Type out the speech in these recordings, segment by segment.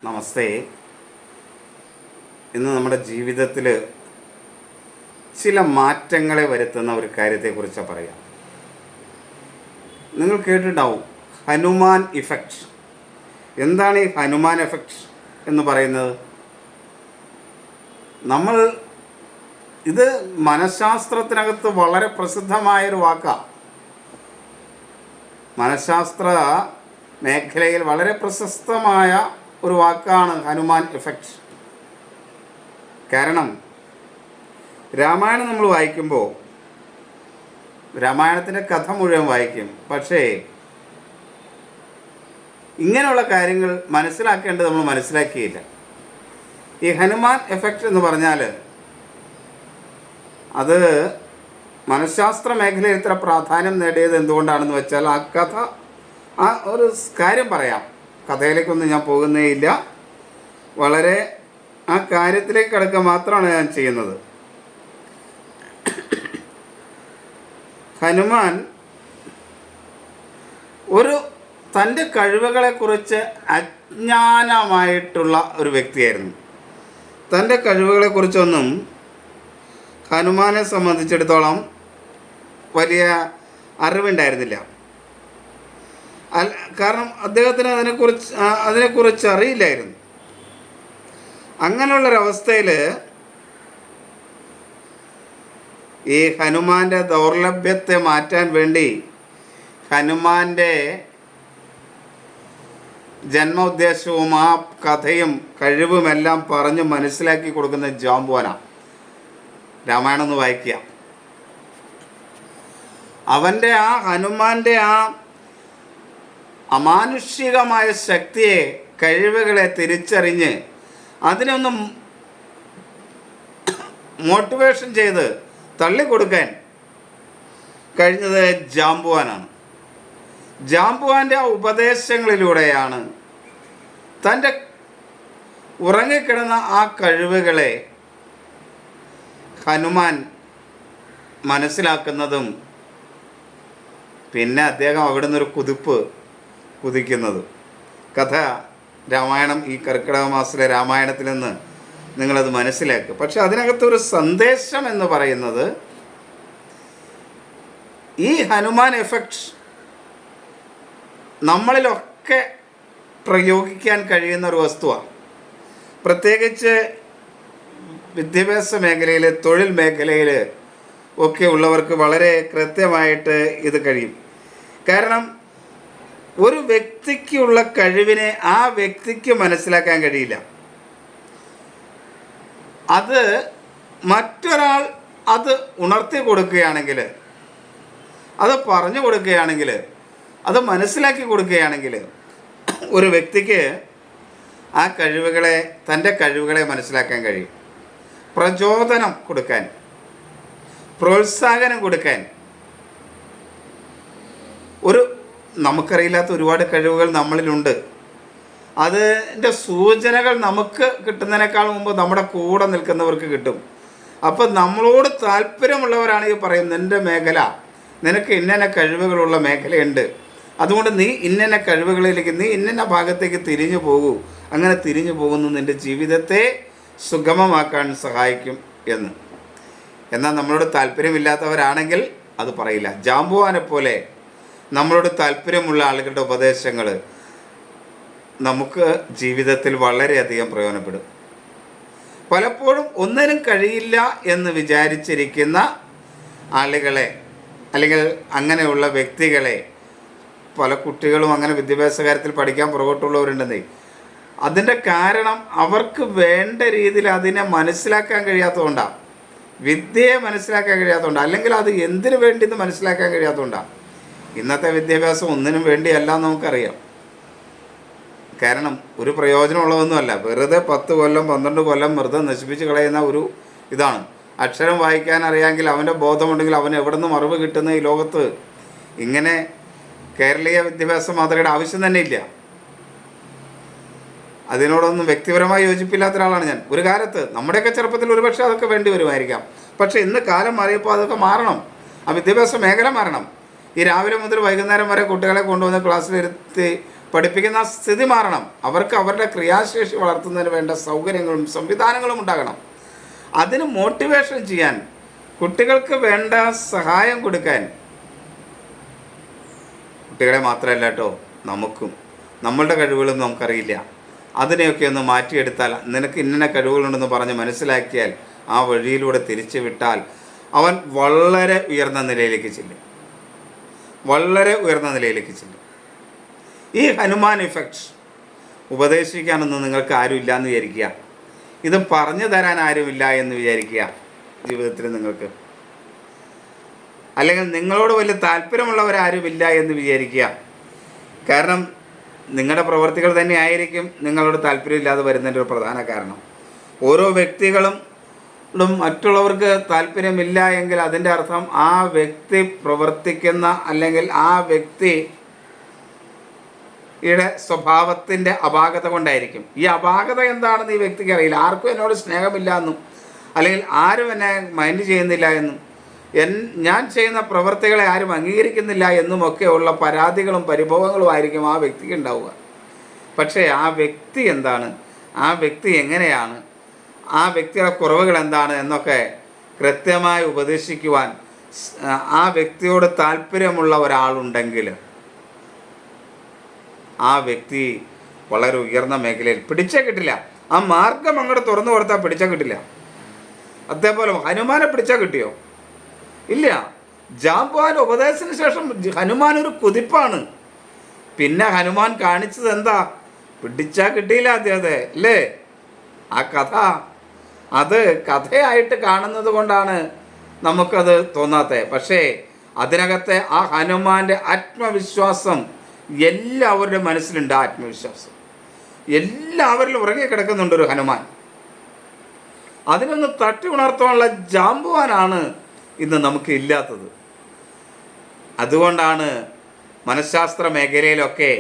നമസ്തേ. ഇന്ന് നമ്മുടെ ജീവിതത്തിൽ ചില മാറ്റങ്ങളെ വരുത്തുന്ന ഒരു കാര്യത്തെക്കുറിച്ച് പറയാം. നിങ്ങൾ കേട്ടിട്ടുണ്ടാവും ഹനുമാൻ ഇഫക്റ്റ്. എന്താണ് ഈ ഹനുമാൻ എഫക്റ്റ് എന്ന് പറയുന്നത്? നമ്മൾ ഇത് മനഃശാസ്ത്രത്തിനകത്ത് വളരെ പ്രസിദ്ധമായൊരു വാക്കാണ്. മനഃശാസ്ത്ര മേഖലയിൽ വളരെ പ്രശസ്തമായ ഒരു വാക്കാണ് ഹനുമാൻ എഫക്റ്റ്. കാരണം രാമായണം നമ്മൾ വായിക്കുമ്പോൾ രാമായണത്തിൻ്റെ കഥ മുഴുവൻ വായിക്കും, പക്ഷേ ഇങ്ങനെയുള്ള കാര്യങ്ങൾ മനസ്സിലാക്കേണ്ടത് നമ്മൾ മനസ്സിലാക്കിയില്ല. ഈ ഹനുമാൻ എഫക്റ്റ് എന്ന് പറഞ്ഞാൽ അത് മനഃശാസ്ത്ര മേഖലയിൽ ഇത്ര പ്രാധാന്യം നേടിയത് എന്തുകൊണ്ടാണെന്ന് വെച്ചാൽ ആ ഒരു കാര്യം പറയാം. കഥയിലേക്കൊന്നും ഞാൻ പോകുന്നേയില്ല, വളരെ ആ കാര്യത്തിലേക്ക് കിടക്കുക മാത്രമാണ് ഞാൻ ചെയ്യുന്നത്. ഹനുമാൻ തൻ്റെ കഴിവുകളെക്കുറിച്ച് അജ്ഞാനമായിട്ടുള്ള ഒരു വ്യക്തിയായിരുന്നു. തൻ്റെ കഴിവുകളെക്കുറിച്ചൊന്നും ഹനുമാനെ സംബന്ധിച്ചിടത്തോളം വലിയ അറിവുണ്ടായിരുന്നില്ല. കാരണം അദ്ദേഹത്തിന് അതിനെക്കുറിച്ച് അറിയില്ലായിരുന്നു. അങ്ങനെയുള്ളൊരവസ്ഥയിൽ ഈ ഹനുമാൻ്റെ ദൗർലഭ്യത്തെ മാറ്റാൻ വേണ്ടി ഹനുമാൻ്റെ ജന്മോദ്ദേശവും ആ കഥയും കഴിവുമെല്ലാം പറഞ്ഞ് മനസ്സിലാക്കി കൊടുക്കുന്ന ജാംബുവാനാണ്. രാമായണം ഒന്ന് വായിക്കുക. ഹനുമാൻ്റെ ആ അമാനുഷികമായ ശക്തിയെ, കഴിവുകളെ തിരിച്ചറിഞ്ഞ് അതിനൊന്ന് മോട്ടിവേഷൻ ചെയ്ത് തള്ളിക്കൊടുക്കാൻ കഴിഞ്ഞത് ജാംബുവാനാണ്. ജാംബുവാൻ്റെ ആ ഉപദേശങ്ങളിലൂടെയാണ് തൻ്റെ ഉറങ്ങിക്കിടന്ന ആ കഴിവുകളെ ഹനുമാൻ മനസ്സിലാക്കുന്നതും പിന്നെ അദ്ദേഹം അവിടെ നിന്നൊരു കുതിക്കുന്നത്. കഥ രാമായണം, ഈ കർക്കിടക മാസത്തിലെ രാമായണത്തിൽ നിന്ന് നിങ്ങളത് മനസ്സിലാക്കുക. പക്ഷെ അതിനകത്തൊരു സന്ദേശം എന്ന് പറയുന്നത് ഈ ഹനുമാൻ എഫക്റ്റ് നമ്മളിലൊക്കെ പ്രയോഗിക്കാൻ കഴിയുന്ന ഒരു വസ്തുവാണ്. പ്രത്യേകിച്ച് വിദ്യാഭ്യാസ മേഖലയിൽ, തൊഴിൽ മേഖലയിൽ ഒക്കെ ഉള്ളവർക്ക് വളരെ കൃത്യമായിട്ട് ഇത് കഴിയും. കാരണം ഒരു വ്യക്തിക്കുള്ള കഴിവിനെ ആ വ്യക്തിക്ക് മനസ്സിലാക്കാൻ കഴിയില്ല. അത് മറ്റൊരാൾ അത് ഉണർത്തി കൊടുക്കുകയാണെങ്കിൽ, അത് പറഞ്ഞു കൊടുക്കുകയാണെങ്കിൽ, അത് മനസ്സിലാക്കി കൊടുക്കുകയാണെങ്കിൽ ഒരു വ്യക്തിക്ക് ആ തൻ്റെ കഴിവുകളെ മനസ്സിലാക്കാൻ കഴിയും. പ്രചോദനം കൊടുക്കാൻ, പ്രോത്സാഹനം കൊടുക്കാൻ, നമുക്കറിയില്ലാത്ത ഒരുപാട് കഴിവുകൾ നമ്മളിലുണ്ട്. അതിൻ്റെ സൂചനകൾ നമുക്ക് കിട്ടുന്നതിനേക്കാൾ മുമ്പ് നമ്മുടെ കൂടെ നിൽക്കുന്നവർക്ക് കിട്ടും. അപ്പം നമ്മളോട് താല്പര്യമുള്ളവരാണ് ഈ പറയുന്നത്, നിൻ്റെ മേഖല, നിനക്ക് ഇന്ന കഴിവുകളുള്ള മേഖലയുണ്ട്, അതുകൊണ്ട് നീ ഇന്ന കഴിവുകളിലേക്ക്, നീ ഇന്ന ഭാഗത്തേക്ക് തിരിഞ്ഞു പോകൂ. അങ്ങനെ തിരിഞ്ഞു പോകുന്നു നിൻ്റെ ജീവിതത്തെ സുഗമമാക്കാൻ സഹായിക്കും എന്ന്. എന്നാൽ നമ്മളോട് താല്പര്യമില്ലാത്തവരാണെങ്കിൽ അത് പറയില്ല. ജാംബുവാനെ പോലെ നമ്മളോട് താല്പര്യമുള്ള ആളുകളുടെ ഉപദേശങ്ങൾ നമുക്ക് ജീവിതത്തിൽ വളരെയധികം പ്രയോജനപ്പെടും. പലപ്പോഴും ഒന്നിനും കഴിയില്ല എന്ന് വിചാരിച്ചിരിക്കുന്ന ആളുകളെ, അല്ലെങ്കിൽ അങ്ങനെയുള്ള വ്യക്തികളെ, പല കുട്ടികളും അങ്ങനെ വിദ്യാഭ്യാസ കാര്യത്തിൽ പഠിക്കാൻ പുറകോട്ടുള്ളവരുണ്ടെന്നേ. അതിൻ്റെ കാരണം അവർക്ക് വേണ്ട രീതിയിൽ അതിനെ മനസ്സിലാക്കാൻ കഴിയാത്തതുകൊണ്ടാണ്, വിദ്യയെ മനസ്സിലാക്കാൻ കഴിയാത്തതുകൊണ്ടാണ്, അല്ലെങ്കിൽ അത് എന്തിനു വേണ്ടി എന്ന് മനസ്സിലാക്കാൻ കഴിയാത്തതുകൊണ്ടാണ്. ഇന്നത്തെ വിദ്യാഭ്യാസം ഒന്നിനും വേണ്ടിയല്ല എന്ന് നമുക്കറിയാം. കാരണം ഒരു പ്രയോജനമുള്ളതൊന്നുമല്ല. വെറുതെ 10 കൊല്ലം 12 കൊല്ലം വെറുതെ നശിപ്പിച്ച് കളയുന്ന ഒരു ഇതാണ്. അക്ഷരം വായിക്കാൻ അറിയാമെങ്കിൽ, അവൻ്റെ ബോധമുണ്ടെങ്കിൽ അവൻ എവിടെ നിന്നും അറിവ് കിട്ടുന്ന ഈ ലോകത്ത് ഇങ്ങനെ കേരളീയ വിദ്യാഭ്യാസ മാതൃകയുടെ ആവശ്യം തന്നെ ഇല്ല. അതിനോടൊന്നും വ്യക്തിപരമായി യോജിപ്പില്ലാത്ത ഒരാളാണ് ഞാൻ. ഒരു കാലത്ത് നമ്മുടെയൊക്കെ ചെറുപ്പത്തിൽ ഒരുപക്ഷെ അതൊക്കെ വേണ്ടി വരുമായിരിക്കാം. പക്ഷേ ഇന്ന് കാലം മാറിയപ്പോൾ അതൊക്കെ മാറണം. ആ വിദ്യാഭ്യാസ മേഖല മാറണം. ഈ രാവിലെ മുതൽ വൈകുന്നേരം വരെ കുട്ടികളെ കൊണ്ടുവന്ന് ക്ലാസ്സിലിരുത്തി പഠിപ്പിക്കുന്ന സ്ഥിതി മാറണം. അവർക്ക് അവരുടെ ക്രിയാശേഷി വളർത്തുന്നതിന് വേണ്ട സൗകര്യങ്ങളും സംവിധാനങ്ങളും ഉണ്ടാകണം. അതിന് മോട്ടിവേഷൻ ചെയ്യാൻ, കുട്ടികൾക്ക് വേണ്ട സഹായം കൊടുക്കാൻ, കുട്ടികളെ മാത്രമല്ല കേട്ടോ, നമുക്കും നമ്മളുടെ കഴിവുകളും നമുക്കറിയില്ല. അതിനെയൊക്കെ ഒന്ന് മാറ്റിയെടുത്താൽ, നിനക്ക് ഇന്ന കഴിവുകളുണ്ടെന്ന് പറഞ്ഞ് മനസ്സിലാക്കിയാൽ, ആ വഴിയിലൂടെ തിരിച്ചു വിട്ടാൽ അവൻ വളരെ ഉയർന്ന നിലയിലേക്ക് ചെല്ലും, വളരെ ഉയർന്ന നിലയിലേക്ക് ചെല്ലും. ഈ ഹനുമാൻ ഇഫക്റ്റ് ഉപദേശിക്കാനൊന്നും നിങ്ങൾക്ക് ആരുമില്ല എന്ന് വിചാരിക്കുക, ഇത് പറഞ്ഞു തരാൻ ആരുമില്ല എന്ന് വിചാരിക്കുക ജീവിതത്തിൽ നിങ്ങൾക്ക്, അല്ലെങ്കിൽ നിങ്ങളോട് വലിയ താല്പര്യമുള്ളവരാരുമില്ല എന്ന് വിചാരിക്കുക. കാരണം നിങ്ങളുടെ പ്രവർത്തികൾ തന്നെ ആയിരിക്കും നിങ്ങളോട് താല്പര്യമില്ലാതെ വരുന്നതിൻ്റെ ഒരു പ്രധാന കാരണം. ഓരോ വ്യക്തികളും മറ്റുള്ളവർക്ക് താല്പര്യമില്ല എങ്കിൽ അതിൻ്റെ അർത്ഥം ആ വ്യക്തി പ്രവർത്തിക്കുന്ന അല്ലെങ്കിൽ ആ വ്യക്തിയുടെ സ്വഭാവത്തിൻ്റെ അപാകത കൊണ്ടായിരിക്കും. ഈ അപാകത എന്താണെന്ന് ഈ വ്യക്തിക്ക് അറിയില്ല. ആർക്കും എന്നോട് സ്നേഹമില്ല എന്നും അല്ലെങ്കിൽ ആരും എന്നെ മൈൻഡ് ചെയ്യുന്നില്ല എന്നും ഞാൻ ചെയ്യുന്ന പ്രവർത്തികളെ ആരും അംഗീകരിക്കുന്നില്ല എന്നുമൊക്കെയുള്ള പരാതികളും പരിഭവങ്ങളും ആയിരിക്കും ആ വ്യക്തിക്ക് ഉണ്ടാവുക. പക്ഷേ ആ വ്യക്തി എന്താണ്, ആ വ്യക്തി എങ്ങനെയാണ്, ആ വ്യക്തിയുടെ കുറവുകൾ എന്താണ് എന്നൊക്കെ കൃത്യമായി ഉപദേശിക്കുവാൻ ആ വ്യക്തിയോട് താല്പര്യമുള്ള ഒരാളുണ്ടെങ്കിൽ ആ വ്യക്തി വളരെ ഉയർന്ന മേഖലയിൽ പിടിച്ചേ കിട്ടില്ല. ആ മാർഗം അങ്ങോട്ട് തുറന്നു കൊടുത്താൽ പിടിച്ചാൽ കിട്ടില്ല. അതേപോലെ ഹനുമാനെ പിടിച്ചാൽ കിട്ടിയോ? ഇല്ല. ജാംബവാൻ ഉപദേശത്തിന് ശേഷം ഹനുമാൻ ഒരു കുതിപ്പാണ്. പിന്നെ ഹനുമാൻ കാണിച്ചത് എന്താ? പിടിച്ചാൽ കിട്ടിയില്ല അദ്ദേഹത്തെ, അല്ലേ? ആ കഥ അത് കഥയായിട്ട് കാണുന്നത് കൊണ്ടാണ് നമുക്കത് തോന്നാത്തത്. പക്ഷേ അതിനകത്തെ ആ ഹനുമാൻ്റെ ആത്മവിശ്വാസം എല്ലാവരുടെ മനസ്സിലുണ്ട്. ആ ആത്മവിശ്വാസം എല്ലാവരിലും ഉറങ്ങി കിടക്കുന്നുണ്ട് ഒരു ഹനുമാൻ. അതിനൊന്ന് തട്ടി ഉണർത്താനുള്ള ജാംബവാനാണ് ഇന്ന് നമുക്ക് ഇല്ലാത്തത്. അതുകൊണ്ടാണ് മനഃശാസ്ത്ര മേഖലയിലൊക്കെ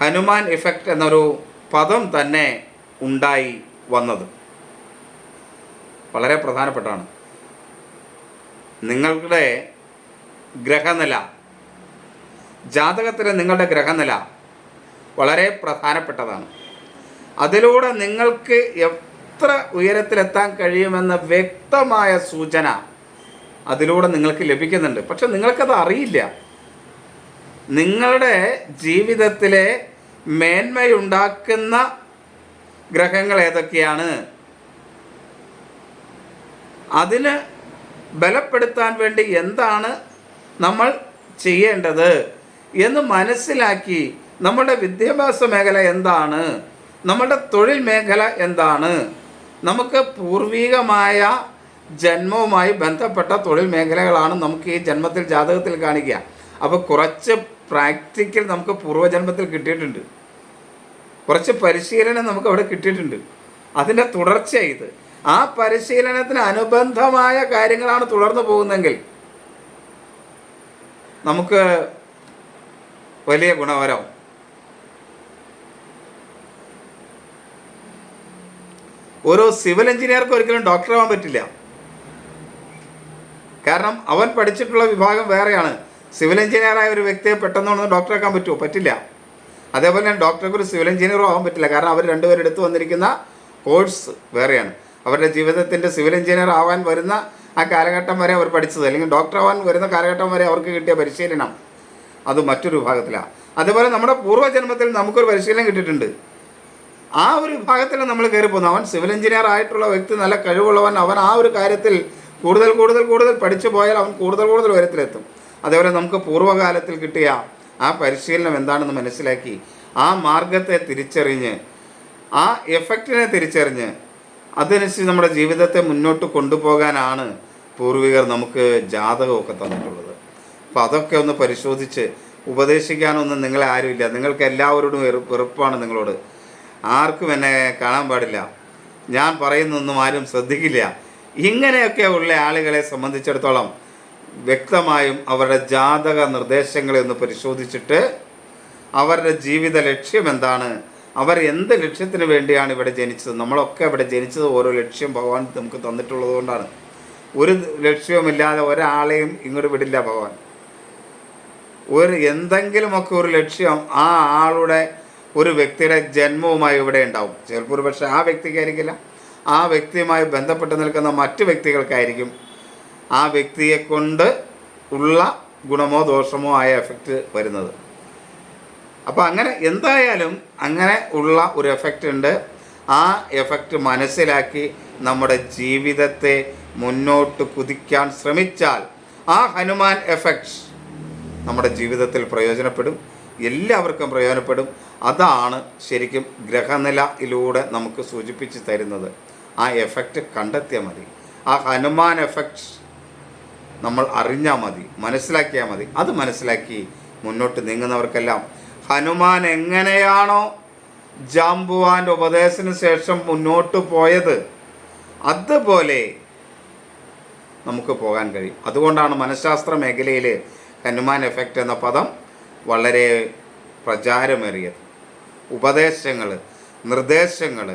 ഹനുമാൻ ഇഫക്റ്റ് എന്നൊരു പദം തന്നെ ഉണ്ടായി വന്നത്. വളരെ പ്രധാനപ്പെട്ടാണ്. നിങ്ങളുടെ ഗ്രഹനില, ജാതകത്തിലെ നിങ്ങളുടെ ഗ്രഹനില വളരെ പ്രധാനപ്പെട്ടതാണ്. അതിലൂടെ നിങ്ങൾക്ക് എത്ര ഉയരത്തിലെത്താൻ കഴിയുമെന്ന വ്യക്തമായ സൂചന അതിലൂടെ നിങ്ങൾക്ക് ലഭിക്കുന്നുണ്ട്. പക്ഷെ നിങ്ങൾക്കത് അറിയില്ല. നിങ്ങളുടെ ജീവിതത്തിലെ മേന്മയുണ്ടാക്കുന്ന ഗ്രഹങ്ങൾ ഏതൊക്കെയാണ്, അതിന് ബലപ്പെടുത്താൻ വേണ്ടി എന്താണ് നമ്മൾ ചെയ്യേണ്ടത് എന്ന് മനസ്സിലാക്കി നമ്മുടെ വിദ്യാഭ്യാസ മേഖല എന്താണ്, നമ്മുടെ തൊഴിൽ മേഖല എന്താണ്, നമുക്ക് പൂർവികമായ ജന്മവുമായി ബന്ധപ്പെട്ട തൊഴിൽ മേഖലകളാണ് നമുക്ക് ഈ ജന്മത്തിൽ ജാതകത്തിൽ കാണിക്കുക. അപ്പോൾ കുറച്ച് പ്രാക്ടിക്കൽ നമുക്ക് പൂർവ്വജന്മത്തിൽ കിട്ടിയിട്ടുണ്ട്, കുറച്ച് പരിശീലനം നമുക്ക് അവിടെ കിട്ടിയിട്ടുണ്ട്. അതിൻ്റെ തുടർച്ചയായി ഇത്. ആ പരിശീലനത്തിന് അനുബന്ധമായ കാര്യങ്ങളാണ് തുടർന്നു പോകുന്നതെങ്കിൽ നമുക്ക് വലിയ ഗുണകരവും. ഓരോ സിവിൽ എഞ്ചിനീയർക്കും ഒരിക്കലും ഡോക്ടറാവാൻ പറ്റില്ല. കാരണം അവൻ പഠിച്ചിട്ടുള്ള വിഭാഗം വേറെയാണ്. സിവിൽ എഞ്ചിനീയറായ ഒരു വ്യക്തിയെ പെട്ടെന്ന് ഡോക്ടറാക്കാൻ പറ്റുമോ? പറ്റില്ല. അതേപോലെ തന്നെ ഡോക്ടർക്ക് ഒരു സിവിൽ എഞ്ചിനീയറും ആവാൻ പറ്റില്ല. കാരണം അവർ രണ്ടുപേരും എടുത്തു വന്നിരിക്കുന്ന കോഴ്സ് വേറെയാണ്. അവരുടെ ജീവിതത്തിൻ്റെ സിവിൽ എഞ്ചിനീയർ ആവാൻ വരുന്ന ആ കാലഘട്ടം വരെ അവർ പഠിച്ചത്, അല്ലെങ്കിൽ ഡോക്ടർ ആവാൻ വരുന്ന കാലഘട്ടം വരെ അവർക്ക് കിട്ടിയ പരിശീലനം അത് മറ്റൊരു വിഭാഗത്തിലാണ്. അതുപോലെ നമ്മുടെ പൂർവ്വജന്മത്തിൽ നമുക്കൊരു പരിശീലനം കിട്ടിയിട്ടുണ്ട്. ആ ഒരു വിഭാഗത്തിൽ നമ്മൾ കയറി പോകുന്നു. അവൻ സിവിൽ എഞ്ചിനീയർ ആയിട്ടുള്ള വ്യക്തി, നല്ല കഴിവുള്ളവൻ, അവൻ ആ ഒരു കാര്യത്തിൽ കൂടുതൽ പഠിച്ചു പോയാൽ അവൻ കൂടുതൽ ഉയരത്തിലെത്തും. അതേപോലെ നമുക്ക് പൂർവ്വകാലത്തിൽ കിട്ടിയ ആ പരിശീലനം എന്താണെന്ന് മനസ്സിലാക്കി ആ മാർഗത്തെ തിരിച്ചറിഞ്ഞ് ആ എഫക്റ്റിനെ തിരിച്ചറിഞ്ഞ് അതനുസരിച്ച് നമ്മുടെ ജീവിതത്തെ മുന്നോട്ട് കൊണ്ടുപോകാനാണ് പൂർവികർ നമുക്ക് ജാതകമൊക്കെ തന്നിട്ടുള്ളത്. അപ്പോൾ അതൊക്കെ ഒന്ന് പരിശോധിച്ച് ഉപദേശിക്കാനൊന്നും നിങ്ങളെ ആരുമില്ല. നിങ്ങൾക്ക് എല്ലാവരോടും വെറുപ്പാണ് നിങ്ങളോട്. ആർക്കും എന്നെ കാണാൻ പാടില്ല, ഞാൻ പറയുന്നൊന്നും ആരും ശ്രദ്ധിക്കില്ല. ഇങ്ങനെയൊക്കെ ഉള്ള ആളുകളെ സംബന്ധിച്ചിടത്തോളം വ്യക്തമായും അവരുടെ ജാതക നിർദ്ദേശങ്ങളെ ഒന്ന് പരിശോധിച്ചിട്ട് അവരുടെ ജീവിത ലക്ഷ്യം എന്താണ്, അവർ എന്ത് ലക്ഷ്യത്തിന് വേണ്ടിയാണ് ഇവിടെ ജനിച്ചത്. നമ്മളൊക്കെ ഇവിടെ ജനിച്ചത് ഓരോ ലക്ഷ്യം ഭഗവാൻ നമുക്ക് തന്നിട്ടുള്ളത് കൊണ്ടാണ്. ഒരു ലക്ഷ്യവുമില്ലാതെ ഒരാളെയും ഇങ്ങോട്ട് വിടില്ല ഭഗവാൻ. എന്തെങ്കിലുമൊക്കെ ഒരു ലക്ഷ്യം ആ ആളുടെ ഒരു വ്യക്തിയുടെ ജന്മവുമായി ഇവിടെ ഉണ്ടാവും. ചിലപ്പോൾ ഒരു പക്ഷേ ആ വ്യക്തിക്കായിരിക്കില്ല, ആ വ്യക്തിയുമായി ബന്ധപ്പെട്ട് നിൽക്കുന്ന മറ്റു വ്യക്തികൾക്കായിരിക്കും ആ വ്യക്തിയെ കൊണ്ട് ഉള്ള ഗുണമോ ദോഷമോ ആയ എഫക്റ്റ് വരുന്നത്. അപ്പോൾ അങ്ങനെ എന്തായാലും അങ്ങനെ ഉള്ള ഒരു എഫക്റ്റ് ഉണ്ട്. ആ എഫക്റ്റ് മനസ്സിലാക്കി നമ്മുടെ ജീവിതത്തെ മുന്നോട്ട് കുതിക്കാൻ ശ്രമിച്ചാൽ ആ ഹനുമാൻ എഫക്റ്റ് നമ്മുടെ ജീവിതത്തിൽ പ്രയോജനപ്പെടും, എല്ലാവർക്കും പ്രയോജനപ്പെടും. അതാണ് ശരിക്കും ഗ്രഹനിലയിലൂടെ നമുക്ക് സൂചിപ്പിച്ച് തരുന്നത്. ആ എഫക്റ്റ് കണ്ടെത്തിയാൽ മതി, ആ ഹനുമാൻ എഫക്റ്റ് നമ്മൾ അറിഞ്ഞാൽ മതി, മനസ്സിലാക്കിയാൽ മതി. അത് മനസ്സിലാക്കി മുന്നോട്ട് നീങ്ങുന്നവർക്കെല്ലാം ഹനുമാൻ എങ്ങനെയാണോ ജാംബുവാൻ്റെ ഉപദേശത്തിന് ശേഷം മുന്നോട്ട് പോയത് അതുപോലെ നമുക്ക് പോകാൻ കഴിയും. അതുകൊണ്ടാണ് മനഃശാസ്ത്ര മേഖലയിൽ ഹനുമാൻ എഫക്റ്റ് എന്ന പദം വളരെ പ്രചാരമേറിയത്. ഉപദേശങ്ങൾ, നിർദ്ദേശങ്ങൾ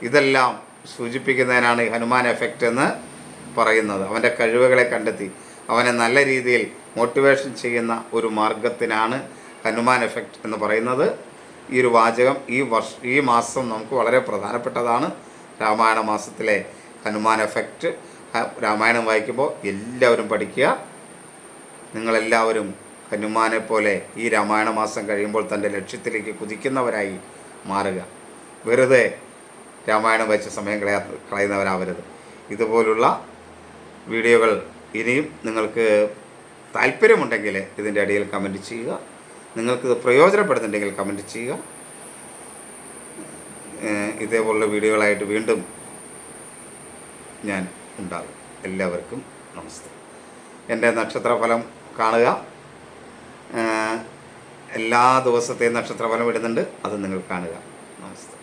ഇതെല്ലാം സൂചിപ്പിക്കുന്നതിനാണ് ഈ ഹനുമാൻ എഫക്റ്റ് എന്ന് പറയുന്നത്. അവൻ്റെ കഴിവുകളെ കണ്ടെത്തി അവനെ നല്ല രീതിയിൽ മോട്ടിവേഷൻ ചെയ്യുന്ന ഒരു മാർഗത്തിനാണ് ഹനുമാൻ എഫക്റ്റ് എന്ന് പറയുന്നത്. ഈ ഒരു വാചകം ഈ മാസം നമുക്ക് വളരെ പ്രധാനപ്പെട്ടതാണ്. രാമായണ മാസത്തിലെ ഹനുമാൻ എഫക്റ്റ് രാമായണം വായിക്കുമ്പോൾ എല്ലാവരും പഠിക്കുക. നിങ്ങളെല്ലാവരും ഹനുമാനെ പോലെ ഈ രാമായണ മാസം കഴിയുമ്പോൾ തൻ്റെ ലക്ഷ്യത്തിലേക്ക് കുതിക്കുന്നവരായി മാറുക. വെറുതെ രാമായണം വായിച്ച സമയം കളയുന്നവരാവരുത്. ഇതുപോലുള്ള വീഡിയോകൾ ഇനിയും നിങ്ങൾക്ക് താല്പര്യമുണ്ടെങ്കിൽ ഇതിൻ്റെ അടിയിൽ കമൻറ്റ് ചെയ്യുക. നിങ്ങൾക്കിത് പ്രയോജനപ്പെടുന്നുണ്ടെങ്കിൽ കമൻറ്റ് ചെയ്യുക. ഇതേപോലുള്ള വീഡിയോകളായിട്ട് വീണ്ടും ഞാൻ ഉണ്ടാകും. എല്ലാവർക്കും നമസ്തേ. എൻ്റെ നക്ഷത്രഫലം കാണുക. എല്ലാ ദിവസത്തെയും നക്ഷത്രഫലം ഇടുന്നുണ്ട്, അത് നിങ്ങൾ കാണുക. നമസ്തേ.